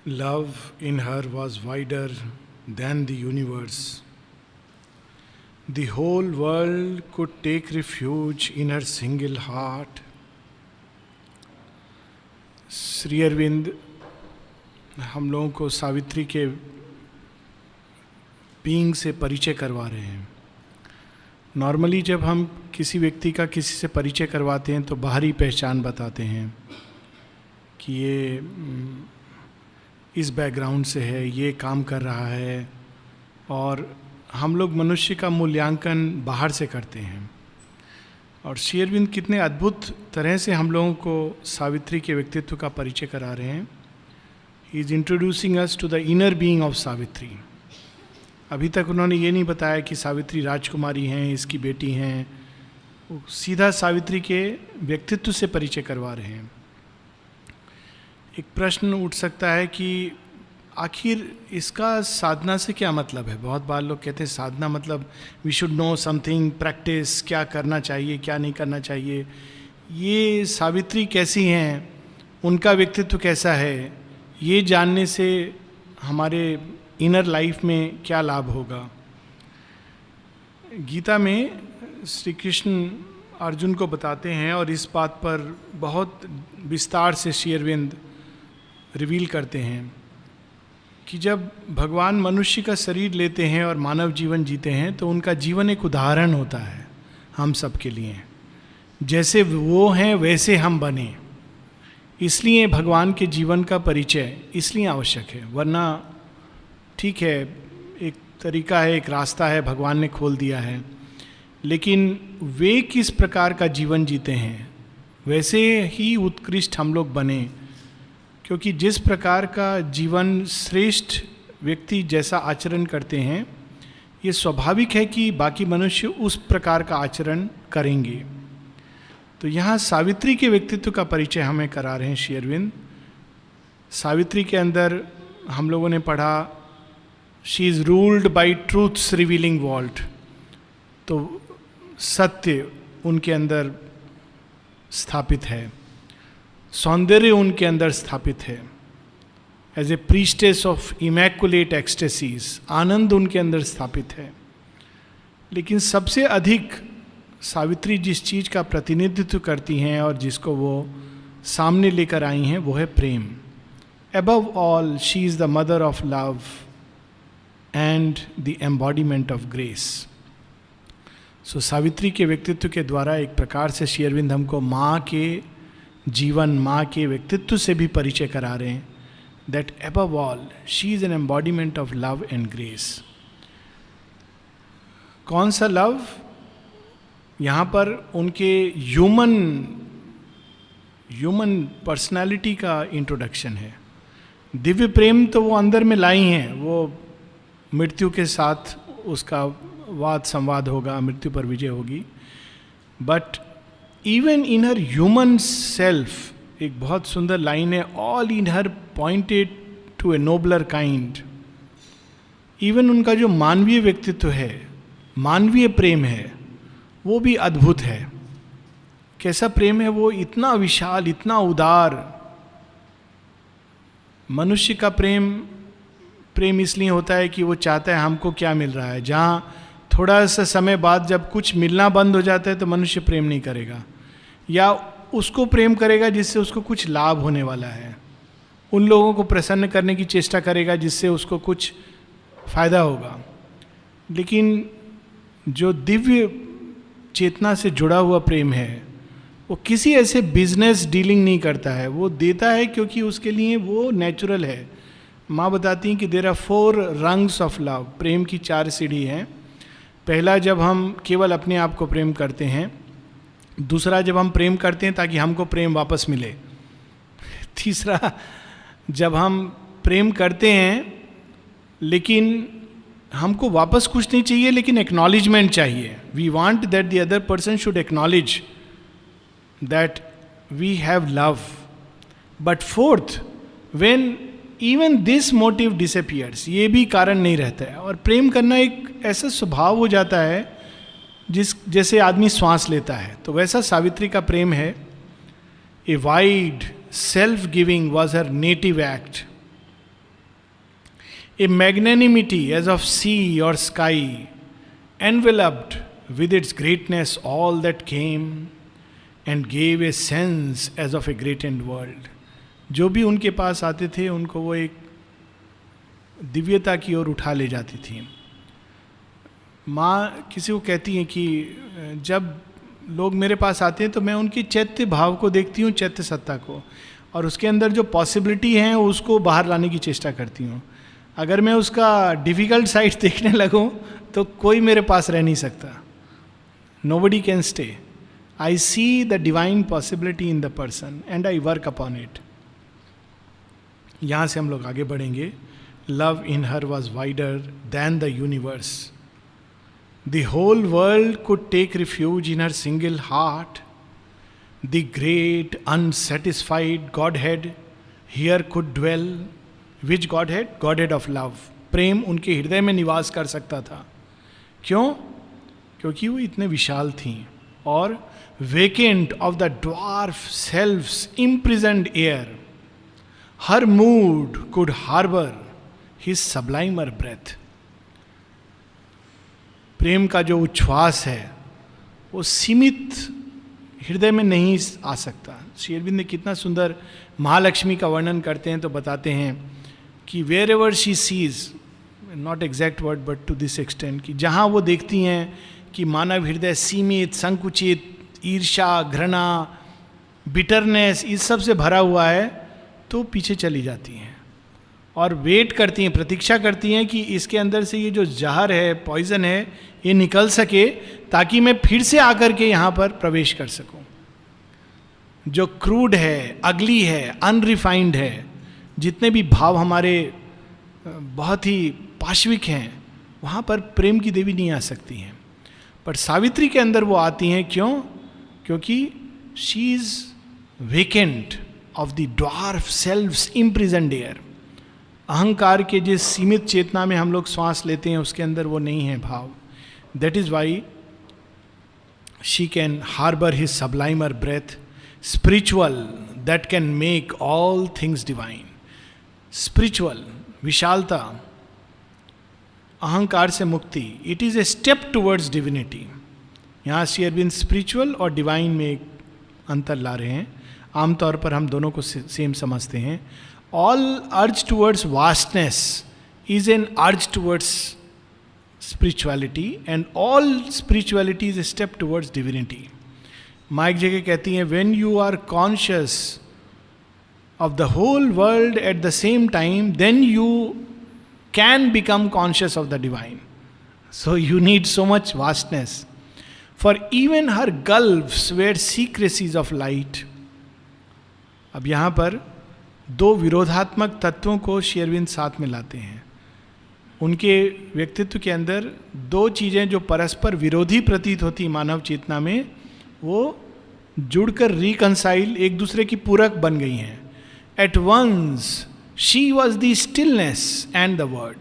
Love in her was wider than the universe. The whole world could take refuge in her single heart. Shri Arvind हम लोगों को सावित्री के being से परिचय करवा रहे हैं. नॉर्मली जब हम किसी व्यक्ति का किसी से परिचय करवाते हैं तो बाहरी पहचान बताते हैं कि ये इस बैकग्राउंड से है, ये काम कर रहा है, और हम लोग मनुष्य का मूल्यांकन बाहर से करते हैं. और श्री अरविंद कितने अद्भुत तरह से हम लोगों को सावित्री के व्यक्तित्व का परिचय करा रहे हैं. He is introducing us to the inner being of Savitri. अभी तक उन्होंने ये नहीं बताया कि सावित्री राजकुमारी हैं, इसकी बेटी हैं. वो सीधा सावित्री के व्यक्तित्व से परिचय करवा रहे हैं. एक प्रश्न उठ सकता है कि आखिर इसका साधना से क्या मतलब है. बहुत बार लोग कहते हैं साधना मतलब we should know something, practice, क्या करना चाहिए क्या नहीं करना चाहिए. ये सावित्री कैसी हैं, उनका व्यक्तित्व कैसा है, ये जानने से हमारे इनर लाइफ में क्या लाभ होगा. गीता में श्री कृष्ण अर्जुन को बताते हैं और इस बात पर बहुत विस्तार से श्री अरविंद रिवील करते हैं कि जब भगवान मनुष्य का शरीर लेते हैं और मानव जीवन जीते हैं तो उनका जीवन एक उदाहरण होता है हम सब के लिए. जैसे वो हैं वैसे हम बने, इसलिए भगवान के जीवन का परिचय इसलिए आवश्यक है. वरना ठीक है, एक तरीका है, एक रास्ता है, भगवान ने खोल दिया है, लेकिन वे किस प्रकार का जीवन जीते हैं वैसे ही उत्कृष्ट हम लोग बने. क्योंकि जिस प्रकार का जीवन श्रेष्ठ व्यक्ति जैसा आचरण करते हैं, ये स्वाभाविक है कि बाकी मनुष्य उस प्रकार का आचरण करेंगे. तो यहाँ सावित्री के व्यक्तित्व का परिचय हमें करा रहे हैं श्री अरविंद. सावित्री के अंदर हम लोगों ने पढ़ा she is ruled by truth's revealing vault. तो सत्य उनके अंदर स्थापित है, सौंदर्य उनके अंदर स्थापित है. As a priestess of immaculate ecstasies, आनंद उनके अंदर स्थापित है. लेकिन सबसे अधिक सावित्री जिस चीज का प्रतिनिधित्व करती हैं और जिसको वो सामने लेकर आई हैं वो है प्रेम. Above all she is the mother of love and the embodiment of grace. So Savitri के व्यक्तित्व के द्वारा एक प्रकार से श्री अरविंद हमको माँ के जीवन, माँ के व्यक्तित्व से भी परिचय करा रहे हैं. That above all she is an embodiment of love and grace. कौन सा लव? यहाँ पर उनके ह्यूमन पर्सनालिटी का इंट्रोडक्शन है. दिव्य प्रेम तो वो अंदर में लाई हैं, वो मृत्यु के साथ उसका वाद संवाद होगा, मृत्यु पर विजय होगी. But even in her human self, एक बहुत सुंदर लाइन है, all in her pointed to a nobler kind. Even उनका जो मानवीय व्यक्तित्व है, मानवीय प्रेम है, वो भी अद्भुत है. कैसा प्रेम है वो? इतना विशाल, इतना उदार. मनुष्य का प्रेम इसलिए होता है कि वो चाहता है हमको क्या मिल रहा है. जहाँ थोड़ा सा समय बाद जब कुछ मिलना बंद हो जाता है तो मनुष्य प्रेम नहीं करेगा, या उसको प्रेम करेगा जिससे उसको कुछ लाभ होने वाला है. उन लोगों को प्रसन्न करने की चेष्टा करेगा जिससे उसको कुछ फायदा होगा. लेकिन जो दिव्य चेतना से जुड़ा हुआ प्रेम है वो किसी ऐसे बिजनेस डीलिंग नहीं करता है. वो देता है क्योंकि उसके लिए वो नेचुरल है. माँ बताती हैं कि there are 4 rungs of love. प्रेम की 4 सीढ़ी हैं. पहला, जब हम केवल अपने आप को प्रेम करते हैं. दूसरा, जब हम प्रेम करते हैं ताकि हमको प्रेम वापस मिले. तीसरा, जब हम प्रेम करते हैं लेकिन हमको वापस कुछ नहीं चाहिए लेकिन एक्नॉलेजमेंट चाहिए. We want that the other person should acknowledge that we have love. But fourth, when even this motive disappears, ये भी कारण नहीं रहता है. और प्रेम करना एक ऐसा स्वभाव हो जाता है जैसे आदमी श्वास लेता है. तो वैसा सावित्री का प्रेम है. A wide self-giving was her native act. A magnanimity as of sea और sky enveloped with its greatness all that came and gave a sense as of a greatened world. जो भी उनके पास आते थे उनको वो एक दिव्यता की ओर उठा ले जाती थी. माँ किसी को कहती हैं कि जब लोग मेरे पास आते हैं तो मैं उनकी चैत्य भाव को देखती हूँ, चैत्य सत्ता को, और उसके अंदर जो पॉसिबिलिटी है उसको बाहर लाने की चेष्टा करती हूँ. अगर मैं उसका डिफ़िकल्ट साइड देखने लगूँ तो कोई मेरे पास रह नहीं सकता. Nobody can stay. I see the divine possibility in the person and I work upon it. यहाँ से हम लोग आगे बढ़ेंगे. Love in her was wider than the universe. The whole world could take refuge in her single heart. The great unsatisfied Godhead here could dwell. Which Godhead? Godhead of love. प्रेम उनके हृदय में निवास कर सकता था. क्यों? क्योंकि वो इतने विशाल थीं और vacant of the dwarf self's imprisoned air, her mood could harbour his sublimer breath. प्रेम का जो उच्छ्वास है वो सीमित हृदय में नहीं आ सकता. श्री अरविंद ने कितना सुंदर महालक्ष्मी का वर्णन करते हैं तो बताते हैं कि wherever she sees, not exact word but to this extent, कि जहाँ वो देखती हैं कि मानव हृदय सीमित, संकुचित, ईर्ष्या, घृणा, बिटरनेस इस सब से भरा हुआ है, तो पीछे चली जाती हैं और वेट करती हैं, प्रतीक्षा करती हैं कि इसके अंदर से ये जो जहर है, पॉइजन है, ये निकल सके ताकि मैं फिर से आकर के यहाँ पर प्रवेश कर सकूं. जो क्रूड है, अगली है, अनरिफाइंड है, जितने भी भाव हमारे बहुत ही पाश्विक हैं, वहाँ पर प्रेम की देवी नहीं आ सकती हैं. पर सावित्री के अंदर वो आती हैं. क्यों? क्योंकि she is vacant of the dwarf self's imprisoned air. अहंकार के जिस सीमित चेतना में हम लोग श्वास लेते हैं उसके अंदर वो नहीं है भाव. That is why she can harbour his sublimer breath, spiritual that can make all things divine. Spiritual विशालता, अहंकार से मुक्ति, it is a step towards divinity. यहाँ श्री अरविंद स्पिरिचुअल और डिवाइन में एक अंतर ला रहे हैं. आमतौर पर हम दोनों को सेम समझते हैं. All urge towards vastness is an urge towards spirituality and all spirituality is a step towards divinity. माँ एक जगह कहती हैं, when you are conscious of the whole world at the same time, then you can become conscious of the divine. So you need so much vastness. For even her gulfs were secrecies of light. अब यहाँ पर दो विरोधात्मक तत्वों को श्री अरविंद साथ में लाते हैं. उनके व्यक्तित्व के अंदर दो चीज़ें जो परस्पर विरोधी प्रतीत होती मानव चेतना में, वो जुड़कर रिकंसाइल, एक दूसरे की पूरक बन गई हैं. At once she was the stillness and the word.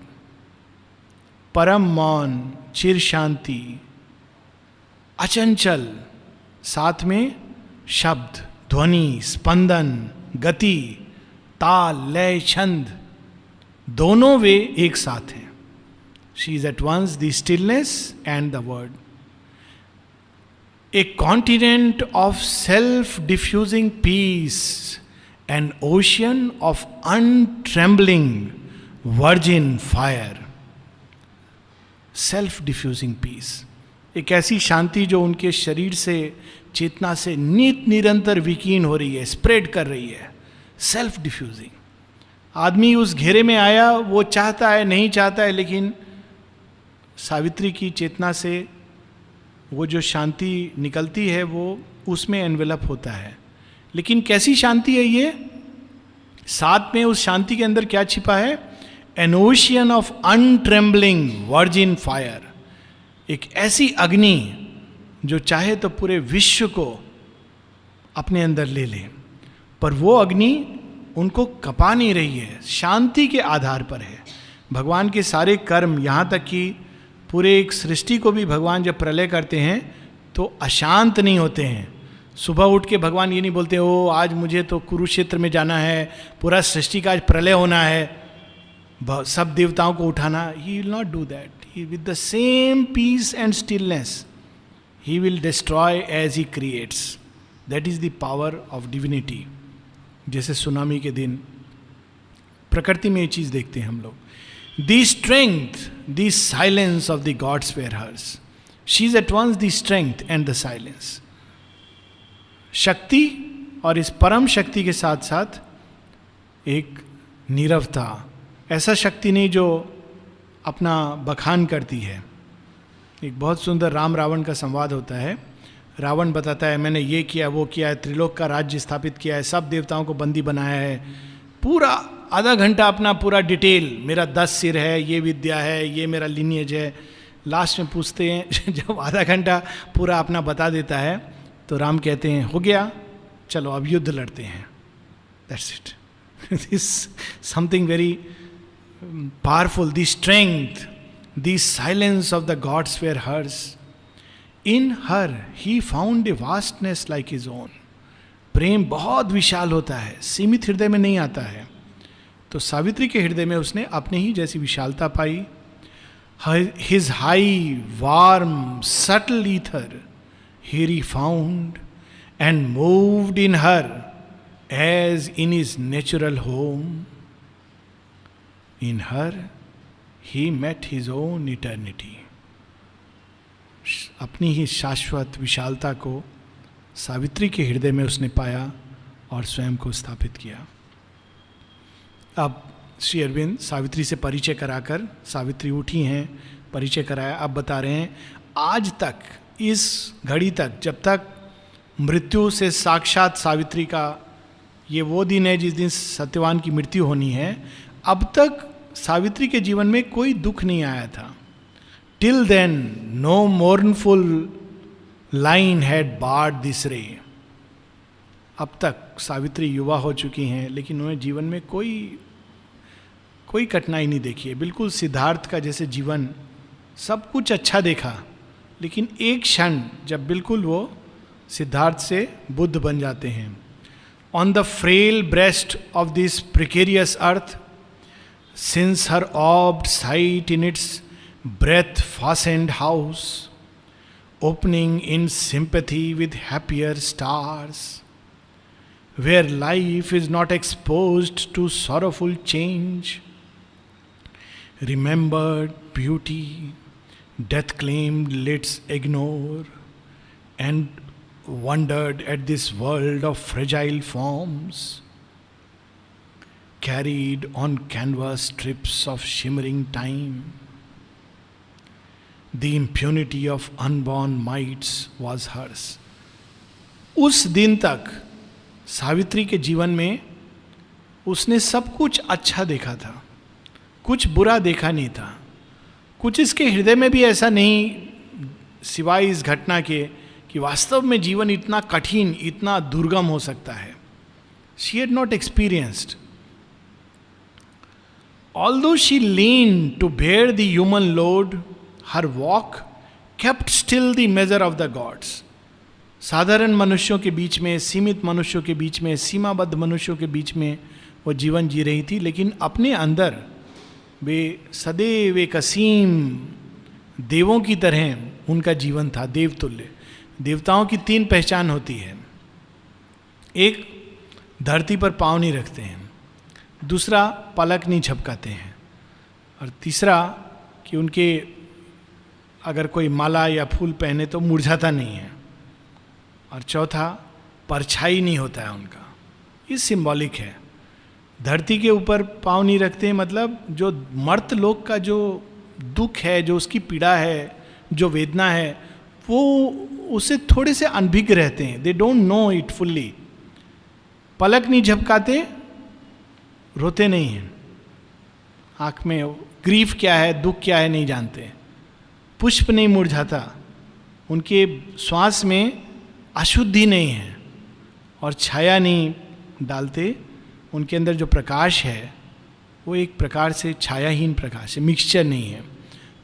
परम मौन, चिर शांति, अचंचल, साथ में शब्द, ध्वनि, स्पंदन, गति, ताल, लय, छंद, दोनों वे एक साथ हैं. She is at once the stillness and the word. A continent of self-diffusing peace, an ocean of untrembling virgin fire. Self-diffusing peace. एक ऐसी शांति जो उनके शरीर से, चेतना से नित निरंतर विकीर्ण हो रही है, स्प्रेड कर रही है. Self diffusing. आदमी उस घेरे में आया, वो चाहता है नहीं चाहता है, लेकिन सावित्री की चेतना से वो जो शांति निकलती है वो उसमें एनवेलप होता है. लेकिन कैसी शांति है ये? साथ में उस शांति के अंदर क्या छिपा है? N ocean of untrembling virgin fire. एक ऐसी अग्नि जो चाहे तो पूरे विश्व को अपने अंदर ले ले, पर वो अग्नि उनको कपा नहीं रही है, शांति के आधार पर है. भगवान के सारे कर्म, यहाँ तक कि पूरे एक सृष्टि को भी भगवान जब प्रलय करते हैं तो अशांत नहीं होते हैं. सुबह उठ के भगवान ये नहीं बोलते ओ आज मुझे तो कुरुक्षेत्र में जाना है, पूरा सृष्टि का आज प्रलय होना है. सब देवताओं को उठाना, he will not do that. He with the same peace and stillness he will destroy as he creates. That is the power of divinity. जैसे सुनामी के दिन प्रकृति में ये चीज देखते हैं हम लोग. The strength, the silence of the gods were hers. She is at once the strength and the silence. शक्ति और इस परम शक्ति के साथ साथ एक नीरवता. ऐसा शक्ति नहीं जो अपना बखान करती है. एक बहुत सुंदर राम रावण का संवाद होता है. रावण बताता है मैंने ये किया वो किया है, त्रिलोक का राज्य स्थापित किया है, सब देवताओं को बंदी बनाया है. पूरा आधा घंटा अपना पूरा डिटेल, मेरा 10 सिर है, ये विद्या है, ये मेरा लिनिएज है. लास्ट में पूछते हैं जब आधा घंटा पूरा अपना बता देता है तो राम कहते हैं हो गया, चलो अब युद्ध लड़ते हैं. That's it. This something very powerful. The strength, the silence of the gods were hers. In her he found a vastness like his own. प्रेम बहुत विशाल होता है, सीमित हृदय में नहीं आता है. तो सावित्री के हृदय में उसने अपने ही जैसी विशालता पाई. His high, warm, subtle ether here he found and moved in her as in his natural home. In her he met his own eternity. अपनी ही शाश्वत विशालता को सावित्री के हृदय में उसने पाया और स्वयं को स्थापित किया. अब श्री अरविंद सावित्री से परिचय कराकर, सावित्री उठी हैं, परिचय कराया, अब बता रहे हैं आज तक, इस घड़ी तक, जब तक मृत्यु से साक्षात सावित्री का ये वो दिन है जिस दिन सत्यवान की मृत्यु होनी है, अब तक सावित्री के जीवन में कोई दुख नहीं आया था. Till then, no mournful line had barred this ray. अब तक सावित्री युवा हो चुकी हैं लेकिन उन्हें जीवन में कोई कठिनाई नहीं देखी है. बिल्कुल सिद्धार्थ का जैसे जीवन, सब कुछ अच्छा देखा, लेकिन एक क्षण जब बिल्कुल वो सिद्धार्थ से बुद्ध बन जाते हैं. On the frail breast of this precarious earth, since her orbed sight in its breath fastened house, opening in sympathy with happier stars, where life is not exposed to sorrowful change, remembered beauty death claimed let's ignore, and wondered at this world of fragile forms, carried on canvas strips of shimmering time. The impunity of unborn mites was hers. उस दिन तक सावित्री के जीवन में उसने सब कुछ अच्छा देखा था, कुछ बुरा देखा नहीं था. कुछ इसके हृदय में भी ऐसा नहीं सिवाय इस घटना के कि वास्तव में जीवन इतना कठिन, इतना दुर्गम हो सकता है. She had not experienced. Although she leaned to bear the human load, her walk kept still the measure of the gods. साधारण मनुष्यों के बीच में, सीमित मनुष्यों के बीच में, सीमाबद्ध मनुष्यों के बीच में वो जीवन जी रही थी, लेकिन अपने अंदर वे सदैव एक असीम देवों की तरह उनका जीवन था, देवतुल्य. देवताओं की 3 पहचान होती है. एक, धरती पर पाँव नहीं रखते हैं. दूसरा, पलक नहीं झपकाते हैं. और तीसरा कि उनके अगर कोई माला या फूल पहने तो मुरझाता नहीं है. और चौथा, परछाई नहीं होता है उनका. ये सिंबॉलिक है. धरती के ऊपर पाँव नहीं रखते मतलब जो मर्त लोक का जो दुख है, जो उसकी पीड़ा है, जो वेदना है, वो उसे थोड़े से अनभिज्ञ रहते हैं. They don't know it fully. पलक नहीं झपकाते, रोते नहीं हैं, आँख में ग्रीफ क्या है, दुख क्या है नहीं जानते. पुष्प नहीं मुरझाता, उनके श्वास में अशुद्धि नहीं है, और छाया नहीं डालते. उनके अंदर जो प्रकाश है वो एक प्रकार से छायाहीन प्रकाश है, मिक्सचर नहीं है.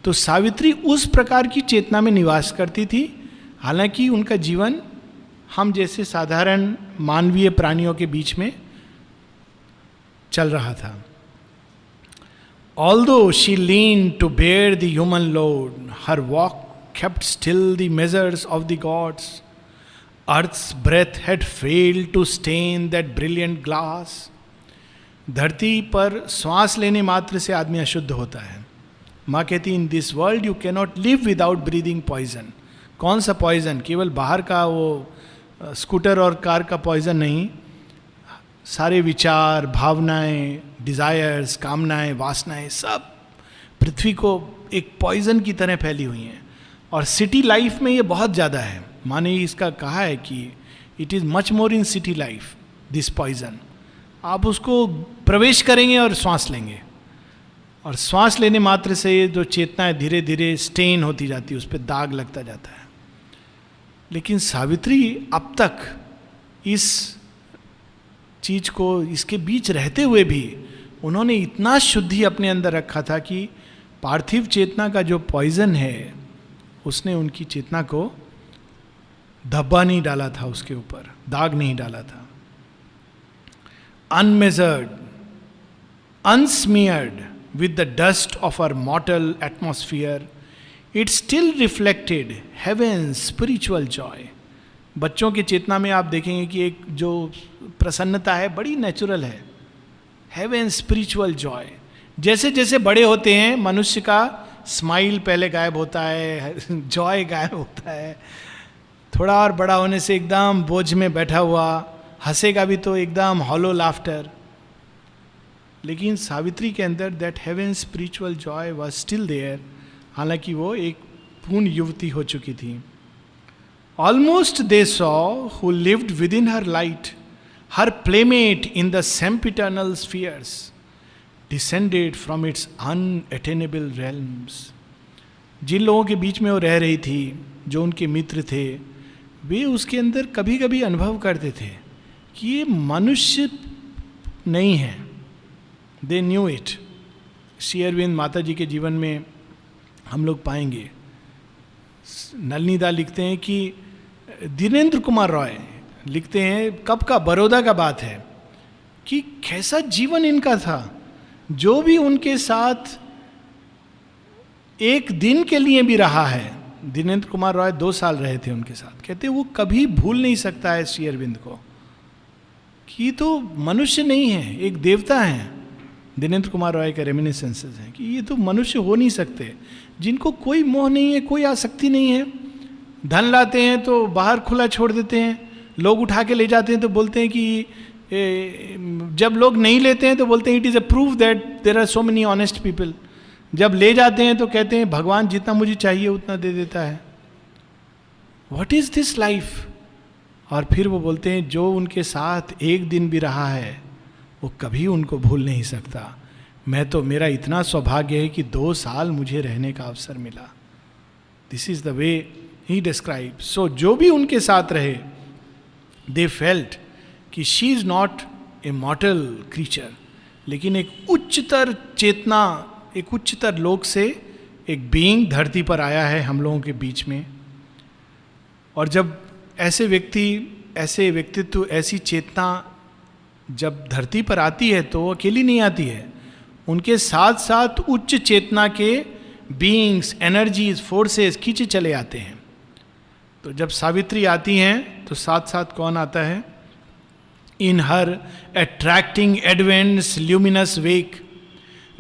तो सावित्री उस प्रकार की चेतना में निवास करती थी. हालांकि उनका जीवन हम जैसे साधारण मानवीय प्राणियों के बीच में चल रहा था. Although she leaned to bear the human load, her walk kept still the measures of the gods. Earth's breath had failed to stain that brilliant glass. धरती पर श्वास लेने मात्र से आदमी अशुद्ध होता है. माँ कहती in this world you cannot live without breathing poison. कौन सा पॉइजन? केवल बाहर का वो स्कूटर और कार का पॉइजन नहीं, सारे विचार, भावनाएं, डिजायर्स, कामनाएं, वासनाएं सब पृथ्वी को एक पॉइजन की तरह फैली हुई हैं. और सिटी लाइफ में ये बहुत ज़्यादा है. माँ ने इसका कहा है कि it is much more in city life this poison. आप उसको प्रवेश करेंगे और श्वास लेंगे, और श्वास लेने मात्र से जो चेतना है धीरे धीरे स्टेन होती जाती है, उस पर दाग लगता जाता है. लेकिन सावित्री अब तक इस चीज को, इसके बीच रहते हुए भी उन्होंने इतना शुद्धि अपने अंदर रखा था कि पार्थिव चेतना का जो पॉइजन है उसने उनकी चेतना को धब्बा नहीं डाला था, उसके ऊपर दाग नहीं डाला था. Unmeasured, unsmeared with the dust of our mortal atmosphere, it still reflected heaven's spiritual joy. बच्चों की चेतना में आप देखेंगे कि एक जो प्रसन्नता है बड़ी नेचुरल है. heaven's spiritual joy. जैसे जैसे बड़े होते हैं मनुष्य का स्माइल पहले गायब होता है, जॉय गायब होता है. थोड़ा और बड़ा होने से एकदम बोझ में बैठा हुआ, हंसेगा भी तो एकदम हॉलो लाफ्टर. लेकिन सावित्री के अंदर that heaven spiritual joy was still there, हालांकि वो एक पूर्ण युवती हो चुकी थी. Almost they saw who lived within her light, her playmate in the sempiternal spheres, descended from its unattainable realms. जिन लोगों के बीच में वो रह रही थी, जो उनके मित्र थे, वे उसके अंदर कभी कभी अनुभव करते थे कि ये मनुष्य नहीं है. They knew it. Shri Aurobindo माता जी के जीवन में हम लोग पाएंगे. नलनीदा लिखते हैं कि दिनेंद्र कुमार रॉय लिखते हैं, कब का, बड़ौदा का बात है, कि कैसा जीवन इनका था. जो भी उनके साथ एक दिन के लिए भी रहा है, दिनेंद्र कुमार रॉय 2 साल रहे थे उनके साथ, कहते वो कभी भूल नहीं सकता है श्री अरविंद को कि तो मनुष्य नहीं है, एक देवता है. दिनेंद्र कुमार रॉय के रेमिनिसेंसेस हैं कि ये तो मनुष्य हो नहीं सकते, जिनको कोई मोह नहीं है, कोई आसक्ति नहीं है. धन लाते हैं तो बाहर खुला छोड़ देते हैं, लोग उठा के ले जाते हैं तो बोलते हैं कि जब लोग नहीं लेते हैं तो बोलते हैं it is a proof that there are so many honest people. जब ले जाते हैं तो कहते हैं भगवान जितना मुझे चाहिए उतना दे देता है. What is this life? और फिर वो बोलते हैं जो उनके साथ एक दिन भी रहा है वो कभी उनको भूल नहीं सकता. मैं तो, मेरा इतना सौभाग्य है कि 2 साल मुझे रहने का अवसर मिला. This is the way he describe. So जो भी उनके साथ रहे, दे फेल्ट कि she is not a mortal creature, लेकिन एक उच्चतर चेतना, एक उच्चतर लोक से एक बीइंग धरती पर आया है हम लोगों के बीच में. और जब ऐसे व्यक्ति, ऐसे व्यक्तित्व, ऐसी चेतना जब धरती पर आती है तो वो अकेली नहीं आती है, उनके साथ साथ उच्च चेतना के बीइंग्स, एनर्जीज, फोर्सेस खींचे चले आते हैं. तो जब सावित्री आती हैं तो साथ साथ कौन आता है? In her attracting advent's luminous wake,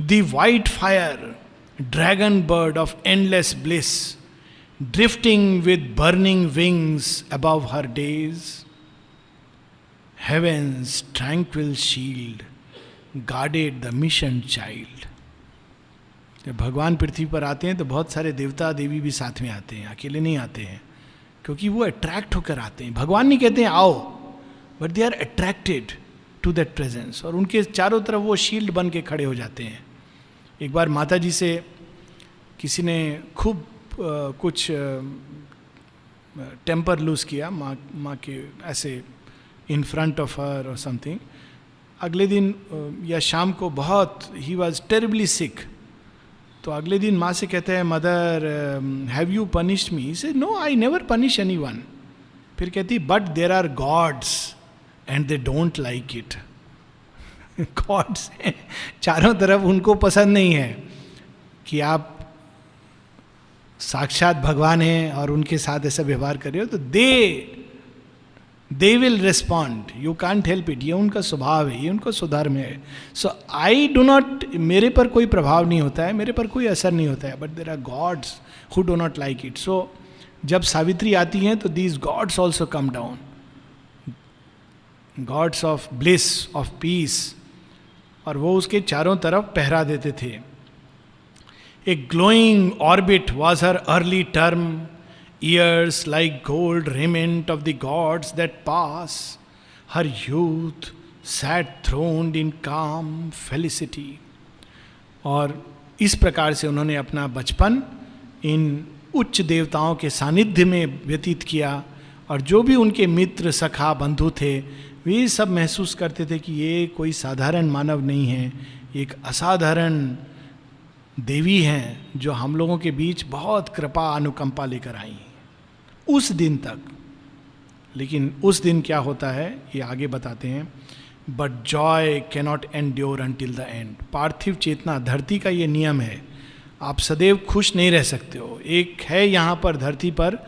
the white fire dragon bird of endless bliss, drifting with burning wings above her days, heaven's tranquil shield guarded the mission child. जब भगवान पृथ्वी पर आते हैं तो बहुत सारे देवता देवी भी साथ में आते हैं, अकेले नहीं आते हैं, क्योंकि वो अट्रैक्ट होकर आते हैं. भगवान नहीं कहते हैं आओ, but they are attracted to that presence, और उनके चारों तरफ वो शील्ड बन के खड़े हो जाते हैं. एक बार माता जी से किसी ने खूब कुछ टेम्पर लूज किया, माँ के ऐसे इन फ्रंट ऑफ हर और समथिंग. अगले दिन या शाम को बहुत, ही वॉज टेरिबली सिक, तो अगले दिन माँ से कहते हैं mother have you punished me? Say no, I never punish anyone. फिर कहती but there are gods and they don't like it. Gods हैं चारों तरफ, उनको पसंद नहीं है कि आप साक्षात भगवान हैं और उनके साथ ऐसा व्यवहार कर रहे हो, तो they will respond, you can't help it, ये उनका स्वभाव है, ये उनका सुधर्म है. सो आई डू नॉट, मेरे पर कोई प्रभाव नहीं होता है, मेरे पर कोई असर नहीं होता है, but there are gods who do not like it. So जब सावित्री आती हैं तो these gods also come down, gods of bliss, of peace, और वो उसके चारों तरफ पहरा देते थे. A glowing orbit was her early term, years like gold raiment of the gods that pass. Her youth sat throned in calm felicity. और इस प्रकार से उन्होंने अपना बचपन इन उच्च देवताओं के सानिध्य में व्यतीत किया, और जो भी उनके मित्र, सखा, बंधु थे, वे सब महसूस करते थे कि ये कोई साधारण मानव नहीं है, एक असाधारण देवी हैं जो हम लोगों के बीच बहुत कृपा अनुकंपा लेकर आई उस दिन तक. लेकिन उस दिन क्या होता है ये आगे बताते हैं. But joy cannot endure until the end. पार्थिव चेतना, धरती का ये नियम है, आप सदैव खुश नहीं रह सकते हो. एक है यहाँ पर धरती पर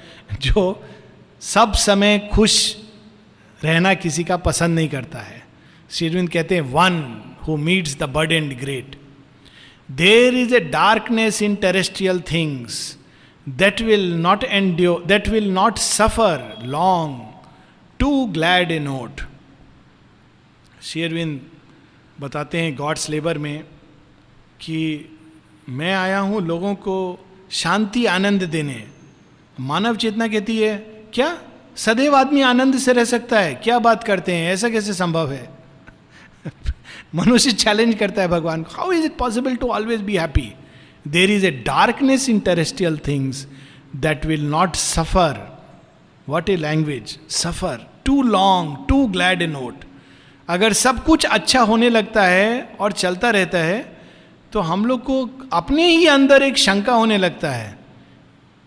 जो सब समय खुश रहना किसी का पसंद नहीं करता है. श्री अरविंद कहते हैं one who meets the burdened great. There is a darkness in terrestrial things that will not endure, that will not suffer long. Too glad a note. Shri Aurobindo बताते हैं गॉड्स लेबर में कि मैं आया हूँ लोगों को शांति आनंद देने. मानव चेतना कहती है क्या सदैव आदमी आनंद से रह सकता है? क्या बात करते हैं, ऐसा कैसे संभव है? मनुष्य चैलेंज करता है भगवान को, how is it possible to always be happy? There is a darkness in terrestrial things that will not suffer. What a language, suffer, too long, too glad a note. अगर सब कुछ अच्छा होने लगता है और चलता रहता है तो हम लोग को अपने ही अंदर एक शंका होने लगता है,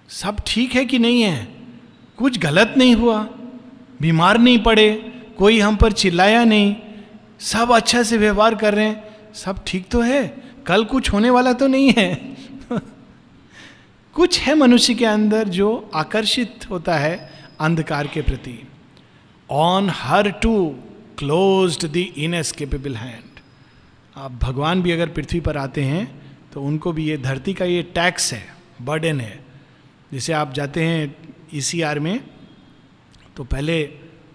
सब ठीक है कि नहीं है, कुछ गलत नहीं हुआ, बीमार नहीं पड़े, कोई हम पर चिल्लाया नहीं, सब अच्छा से व्यवहार कर रहे हैं, सब ठीक तो है, कल कुछ होने वाला तो नहीं है. कुछ है मनुष्य के अंदर जो आकर्षित होता है अंधकार के प्रति. On her too closed the inescapable hand. आप भगवान भी अगर पृथ्वी पर आते हैं तो उनको भी ये धरती का ये टैक्स है, बर्डन है. जैसे आप जाते हैं ECR में तो पहले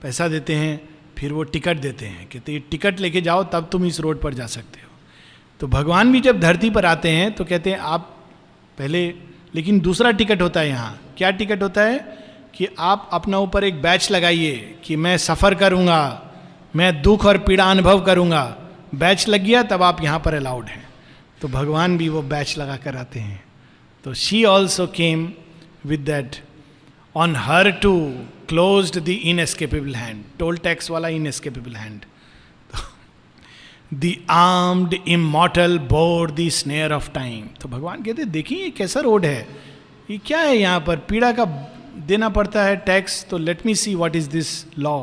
पैसा देते हैं, फिर वो टिकट देते हैं, कहते हैं टिकट लेके जाओ तब तुम इस रोड पर जा सकते हो. तो भगवान भी जब धरती पर आते हैं तो कहते हैं आप पहले, लेकिन दूसरा टिकट होता है यहाँ. क्या टिकट होता है कि आप अपना ऊपर एक बैच लगाइए कि मैं सफ़र करूँगा, मैं दुख और पीड़ा अनुभव करूँगा. बैच लग गया तब आप यहाँ पर अलाउड हैं. तो भगवान भी वो बैच लगा कर आते हैं. तो she also came with that. On her too closed the inescapable hand, toll tax वाला inescapable hand. The armed immortal bore the snare of time. तो भगवान कहते देखिए ये कैसा रोड है, ये क्या है, यहाँ पर पीड़ा का देना पड़ता है टैक्स. तो let me see what is this law.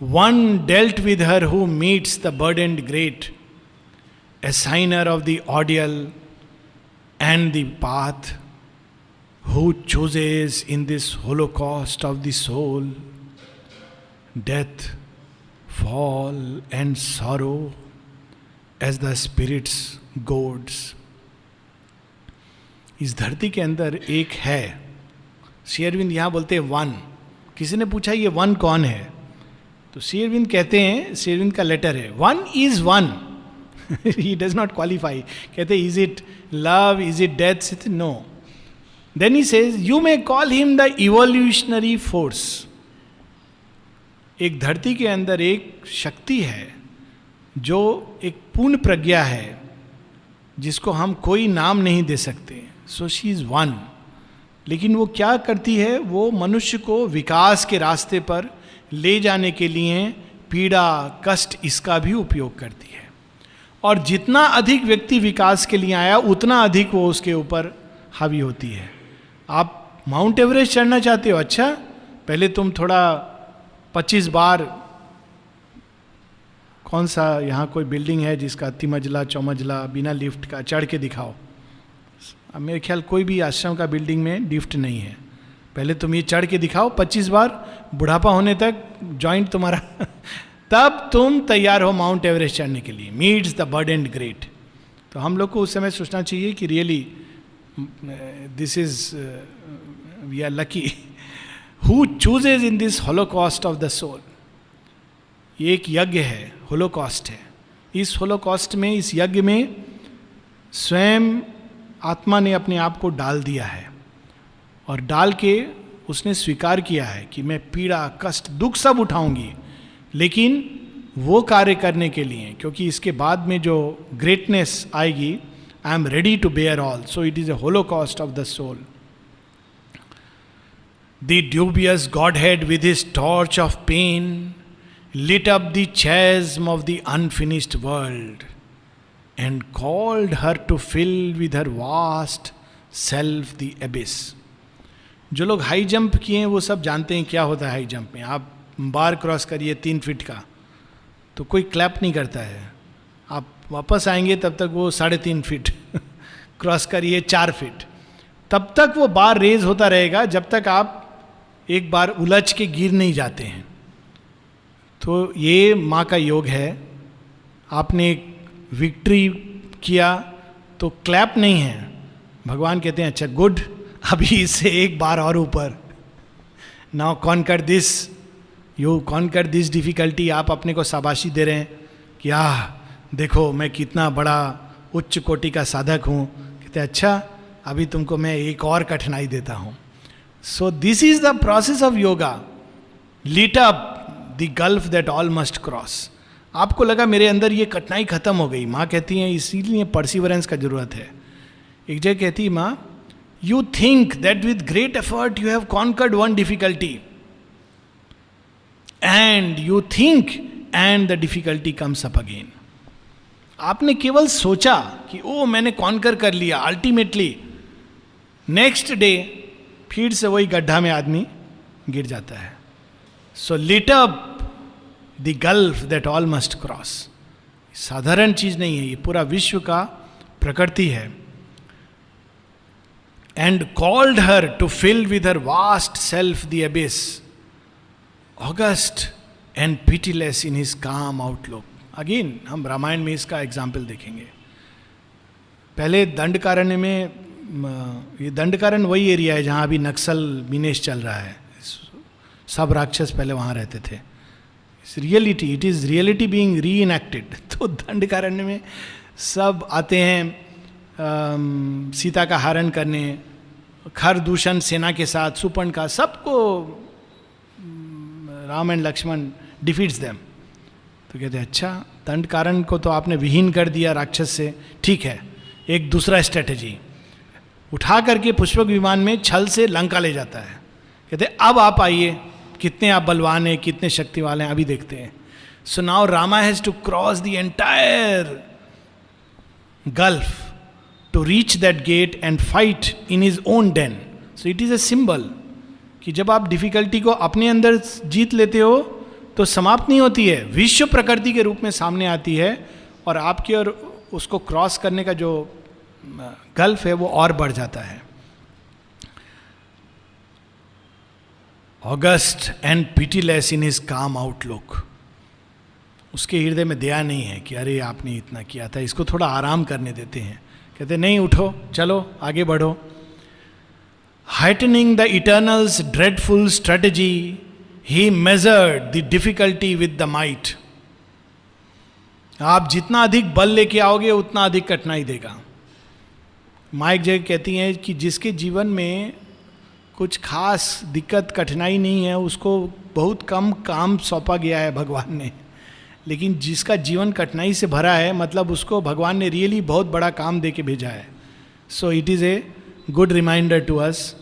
One dealt with her who meets the burdened great, a signer of the ordeal and the path, who chooses in this holocaust of the soul death, fall and sorrow as the spirit's goads. इस धरती के अंदर एक है. श्री अरविंद यहाँ बोलते हैं one. किसी ने पूछा ये वन कौन है, तो श्री अरविंद कहते हैं, श्री अरविंद का लेटर है, one is one. He does not qualify. कहते is it love, is it death? No. Then he says you may call him the evolutionary force. एक धरती के अंदर एक शक्ति है जो एक पूर्ण प्रज्ञा है जिसको हम कोई नाम नहीं दे सकते. So she is one. लेकिन वो क्या करती है, वो मनुष्य को विकास के रास्ते पर ले जाने के लिए पीड़ा, कष्ट, इसका भी उपयोग करती है. और जितना अधिक व्यक्ति विकास के लिए आया उतना अधिक वो उसके ऊपर हावी होती है. आप माउंट एवरेस्ट चढ़ना चाहते हो, अच्छा पहले तुम थोड़ा 25 बार कौन सा यहाँ कोई बिल्डिंग है जिसका 3 मंजिला 4 मंजिला बिना लिफ्ट का, चढ़ के दिखाओ। अब मेरे ख्याल कोई भी आश्रम का बिल्डिंग में लिफ्ट नहीं है। पहले तुम ये चढ़ के दिखाओ 25 बार, बुढ़ापा होने तक जॉइंट तुम्हारा तब तुम तैयार हो माउंट एवरेस्ट चढ़ने के लिए। Meets the burden great. तो हम लोग को उस समय सोचना चाहिए कि really this is we are lucky who chooses in this holocaust of the soul. ये एक यज्ञ है, होलोकॉस्ट है। इस होलोकॉस्ट में, इस यज्ञ में स्वयं आत्मा ने अपने आप को डाल दिया है और डाल के उसने स्वीकार किया है कि मैं पीड़ा, कष्ट, दुख सब उठाऊंगी, लेकिन वो कार्य करने के लिए, क्योंकि इसके बाद में जो ग्रेटनेस आएगी, I am ready to bear all. So it is a holocaust of the soul. The dubious godhead with his torch of pain lit up the chasm of the unfinished world and called her to fill with her vast self the abyss. जो लोग high jump किए हैं वो सब जानते हैं क्या होता है हाई जंप में। आप बार क्रॉस करिए 3 फीट का तो कोई क्लैप नहीं करता है, आप वापस आएंगे तब तक वो 3.5 फीट क्रॉस करिए 4 फीट, तब तक वो बार रेज होता रहेगा जब तक आप एक बार उलझ के गिर नहीं जाते हैं। तो ये माँ का योग है। आपने विक्ट्री किया तो क्लैप नहीं है, भगवान कहते हैं अच्छा गुड, अभी इससे एक बार और ऊपर। Now conquer this, you conquer this difficulty. आप अपने को शाबाशी दे रहे हैं कि देखो मैं कितना बड़ा उच्च कोटि का साधक हूँ। कहते हैं अच्छा अभी तुमको मैं एक और कठिनाई देता हूँ। So this is the process of yoga. Lit up the gulf that all must cross. आपको लगा मेरे अंदर ये कठिनाई खत्म हो गई, माँ कहती हैं इसीलिए परसिवरेंस का जरूरत है। एक जगह कहती है माँ, you think that with great effort you have conquered one difficulty and you think and the difficulty comes up again. आपने केवल सोचा कि ओ मैंने कॉन्कर कर लिया, अल्टीमेटली नेक्स्ट डे फिर से वही गड्ढा में आदमी गिर जाता है। So lit up the gulf that all must cross. साधारण चीज नहीं है, ये पूरा विश्व का प्रकृति है। And called her to fill with her vast self the abyss, august and pitiless in his calm outlook. अगेन हम रामायण में इसका एग्जाम्पल देखेंगे। पहले दंडकारण्य में, ये दंडकारण्य वही एरिया है जहां अभी नक्सल विनेश चल रहा है। सब राक्षस पहले वहाँ रहते थे। Reality, it is reality being री इनैक्टेड। तो दंडकारण्य में सब आते हैं सीता का हरण करने, खरदूषण सेना के साथ, सुपर्ण का, सबको Ram and Lakshman defeats them. तो कहते हैं अच्छा दंडकारण्य को तो आपने विहीन कर दिया राक्षस से, ठीक है एक दूसरा स्ट्रेटेजी। उठा करके पुष्पक विमान में छल से लंका ले जाता है। कहते अब आप आइए, कितने आप बलवान हैं, कितने शक्ति वाले हैं, अभी देखते हैं। So now Rama has to cross the entire gulf to reach that gate and fight in his own den. So it is a symbol कि जब आप डिफिकल्टी को अपने अंदर जीत लेते हो तो समाप्त नहीं होती है, विश्व प्रकृति के रूप में सामने आती है और आपकी और उसको क्रॉस करने का जो गल्फ है वो और बढ़ जाता है। August and pitiless in his calm outlook. उसके हृदय में दया नहीं है कि अरे आपने इतना किया था, इसको थोड़ा आराम करने देते हैं। कहते नहीं उठो, चलो आगे बढ़ो। Heightening the eternal's dreadful strategy he measured the difficulty with the might. आप जितना अधिक बल लेके आओगे उतना अधिक कठिनाई देगा। माँ एक जगह कहती हैं कि जिसके जीवन में कुछ खास दिक्कत कठिनाई नहीं है उसको बहुत कम काम सौंपा गया है भगवान ने, लेकिन जिसका जीवन कठिनाई से भरा है मतलब उसको भगवान ने रियली बहुत बड़ा काम दे के भेजा है। So it is a good reminder to us.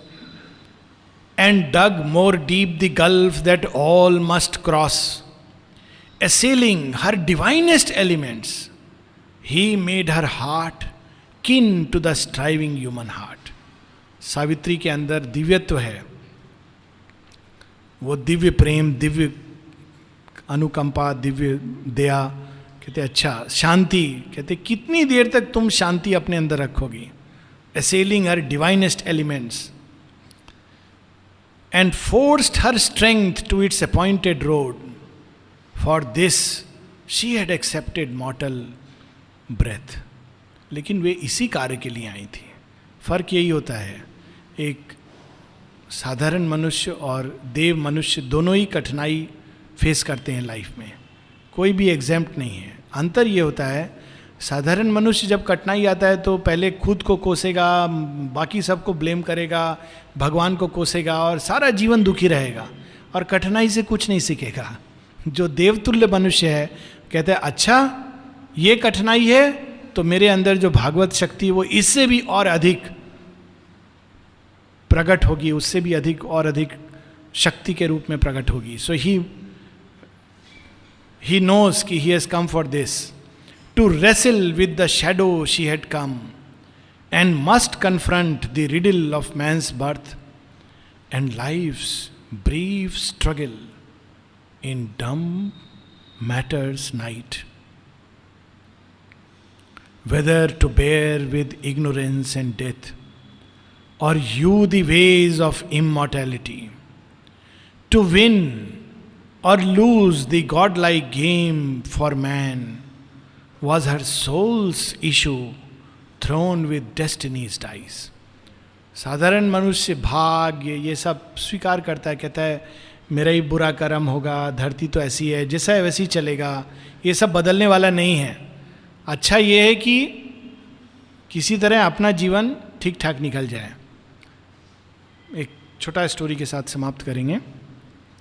And dug more deep the gulf that all must cross, assailing her divinest elements, he made her heart kin to the striving human heart. Savitri के अंदर दिव्यत्व है, वो दिव्य प्रेम, दिव्य अनुकंपा, दिव्य दया कहते अच्छा शांति, कहते कितनी देर तक तुम शांति अपने अंदर रखोगी? assailing her divinest elements and forced her strength to its appointed road. For this she had accepted mortal breath. लेकिन वे इसी कार्य के लिए आई थी. फर्क यही होता है, एक साधारण मनुष्य और देव मनुष्य दोनों ही कठिनाई फेस करते हैं लाइफ में, कोई भी एग्जेम्प्ट नहीं है. अंतर ये होता है, साधारण मनुष्य जब कठिनाई आता है तो पहले खुद को कोसेगा, बाकी सबको ब्लेम करेगा, भगवान को कोसेगा और सारा जीवन दुखी रहेगा और कठिनाई से कुछ नहीं सीखेगा. जो देवतुल्य मनुष्य है कहते हैं अच्छा ये कठिनाई है तो मेरे अंदर जो भागवत शक्ति है वो इससे भी और अधिक प्रकट होगी, उससे भी अधिक और अधिक शक्ति के रूप में प्रकट होगी. सो ही नोज कि he has come for this, to wrestle with the shadow she had come, and must confront the riddle of man's birth and life's brief struggle in dumb matter's night. Whether to bear with ignorance and death, or hew the ways of immortality, to win or lose the godlike game for man, was her soul's issue thrown with destiny's dice. साधारण मनुष्य भाग्य ये सब स्वीकार करता है, कहता है मेरा ही बुरा कर्म होगा, धरती तो ऐसी है, जैसा है वैसी चलेगा, ये सब बदलने वाला नहीं है. अच्छा ये है कि किसी तरह अपना जीवन ठीक ठाक निकल जाए. एक छोटा स्टोरी के साथ समाप्त करेंगे,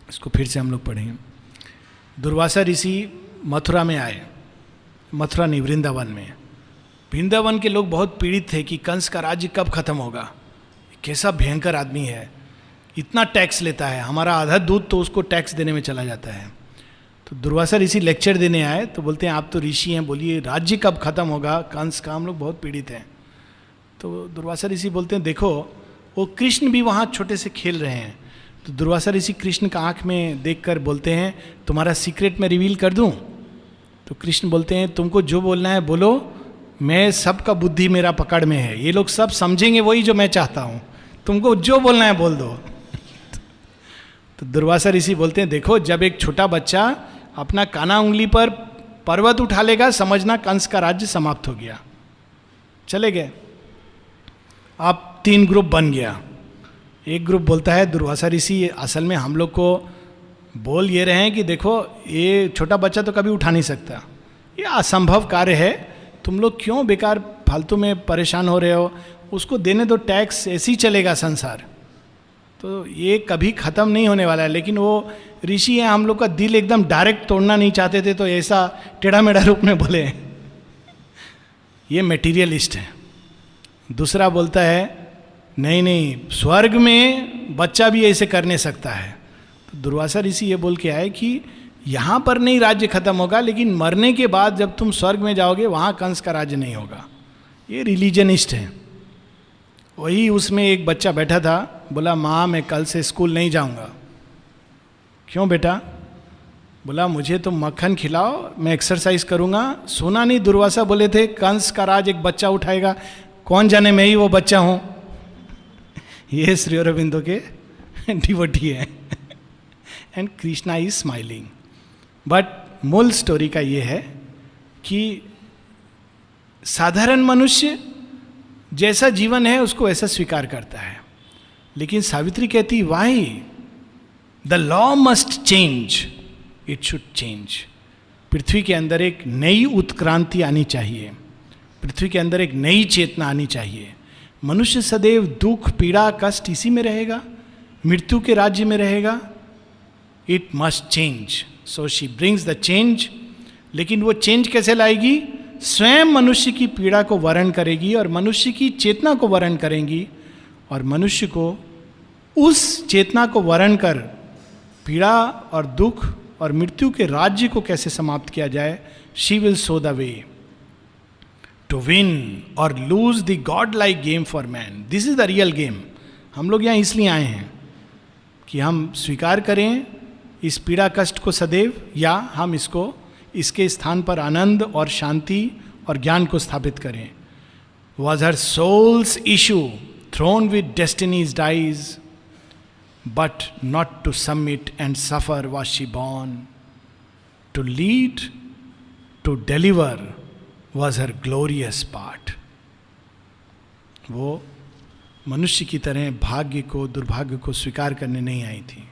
इसको फिर से हम लोग पढ़ेंगे. दुर्वासा ऋषि मथुरा में आए, मथुरा नहीं वृंदावन में. वृंदावन के लोग बहुत पीड़ित थे कि कंस का राज्य कब खत्म होगा, कैसा भयंकर आदमी है, इतना टैक्स लेता है, हमारा आधा दूध तो उसको टैक्स देने में चला जाता है. तो दुर्वासा ऋषि लेक्चर देने आए तो बोलते हैं आप तो ऋषि हैं, बोलिए राज्य कब खत्म होगा, कंस का हम लोग बहुत पीड़ित हैं. तो दुर्वासा ऋषि बोलते हैं देखो वो कृष्ण भी वहाँ छोटे से खेल रहे हैं. तो दुर्वासा ऋषि कृष्ण का आँख में देख कर बोलते हैं तुम्हारा सीक्रेट मैं रिवील कर दूँ? तो कृष्ण बोलते हैं तुमको जो बोलना है बोलो, मैं सबका बुद्धि मेरा पकड़ में है, ये लोग सब समझेंगे वही जो मैं चाहता हूँ, तुमको जो बोलना है बोल दो. तो दुर्वासा ऋषि बोलते हैं देखो जब एक छोटा बच्चा अपना काना उंगली पर पर्वत उठा लेगा समझना कंस का राज्य समाप्त हो गया. चले गए. अब 3 ग्रुप बन गया. एक ग्रुप बोलता है दुर्वासा ऋषि असल में हम लोग को बोल ये रहे हैं कि देखो ये छोटा बच्चा तो कभी उठा नहीं सकता, ये असंभव कार्य है, तुम लोग क्यों बेकार फालतू में परेशान हो रहे हो, उसको देने दो टैक्स, ऐसे ही चलेगा संसार, तो ये कभी ख़त्म नहीं होने वाला है. लेकिन वो ऋषि हैं, हम लोग का दिल एकदम डायरेक्ट तोड़ना नहीं चाहते थे तो ऐसा टेढ़ा मेढ़ा रूप में बोले, ये मेटीरियलिस्ट है. दूसरा बोलता है नहीं नहीं स्वर्ग में बच्चा भी ऐसे कर नहीं सकता है. तो दुर्वासा ऋषि ये बोल के आए कि यहाँ पर नहीं राज्य खत्म होगा, लेकिन मरने के बाद जब तुम स्वर्ग में जाओगे वहाँ कंस का राज्य नहीं होगा. ये रिलीजनिस्ट है. वही उसमें एक बच्चा बैठा था, बोला माँ मैं कल से स्कूल नहीं जाऊँगा. क्यों बेटा? बोला मुझे तुम मक्खन खिलाओ, मैं एक्सरसाइज करूँगा. सुना नहीं दुर्वासा बोले थे कंस का राज एक बच्चा उठाएगा, कौन जाने मैं ही वो बच्चा हूँ. ये श्री अरविंदो के डिवोटी है. And Krishna is smiling. But मूल स्टोरी का ये है कि साधारण मनुष्य जैसा जीवन है उसको ऐसा स्वीकार करता है. लेकिन सावित्री कहती why the law must change, it should change. पृथ्वी के अंदर एक नई उत्क्रांति आनी चाहिए, पृथ्वी के अंदर एक नई चेतना आनी चाहिए. मनुष्य सदैव दुख पीड़ा कष्ट इसी में रहेगा, मृत्यु के राज्य में रहेगा. It must change. So she brings the change. लेकिन वो चेंज कैसे लाएगी? स्वयं मनुष्य की पीड़ा को वर्ण करेगी और मनुष्य की चेतना को वर्ण करेंगी, और मनुष्य को उस चेतना को वर्ण कर पीड़ा और दुख और मृत्यु के राज्य को कैसे समाप्त किया जाए. She will show the way to win और lose the god like game for man. This is the real game. हम लोग यहाँ इसलिए आए हैं कि हम स्वीकार करें इस पीड़ा कष्ट को सदैव, या हम इसको इसके स्थान पर आनंद और शांति और ज्ञान को स्थापित करें. Was her soul's issue thrown with destiny's dice, but not to submit and suffer was she born. To lead, to deliver was her glorious part. वो मनुष्य की तरह भाग्य को दुर्भाग्य को स्वीकार करने नहीं आई थी.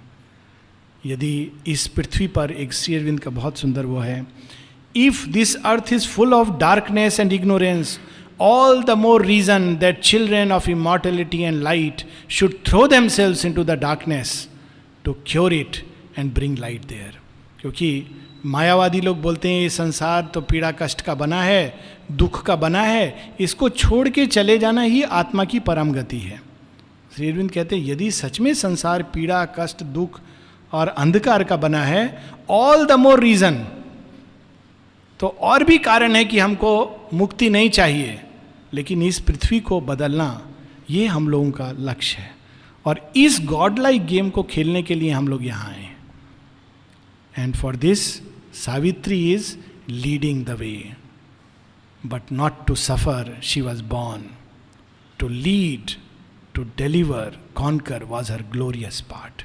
यदि इस पृथ्वी पर एक श्री अरविंद का बहुत सुंदर वो है, if this earth is full of darkness and ignorance, all the more reason that children of immortality and light should throw themselves into the darkness to cure it and bring light there. क्योंकि मायावादी लोग बोलते हैं ये संसार तो पीड़ा कष्ट का बना है, दुख का बना है, इसको छोड़ के चले जाना ही आत्मा की परम गति है. श्री अरविंद कहते हैं यदि सच में संसार पीड़ा कष्ट दुख और अंधकार का बना है, ऑल द मोर रीजन, तो और भी कारण है कि हमको मुक्ति नहीं चाहिए, लेकिन इस पृथ्वी को बदलना ये हम लोगों का लक्ष्य है. और इस गॉड लाइक गेम को खेलने के लिए हम लोग यहाँ आए. And for this Savitri is leading the way, but not to suffer she was born. To lead, to deliver, conquer was her glorious part.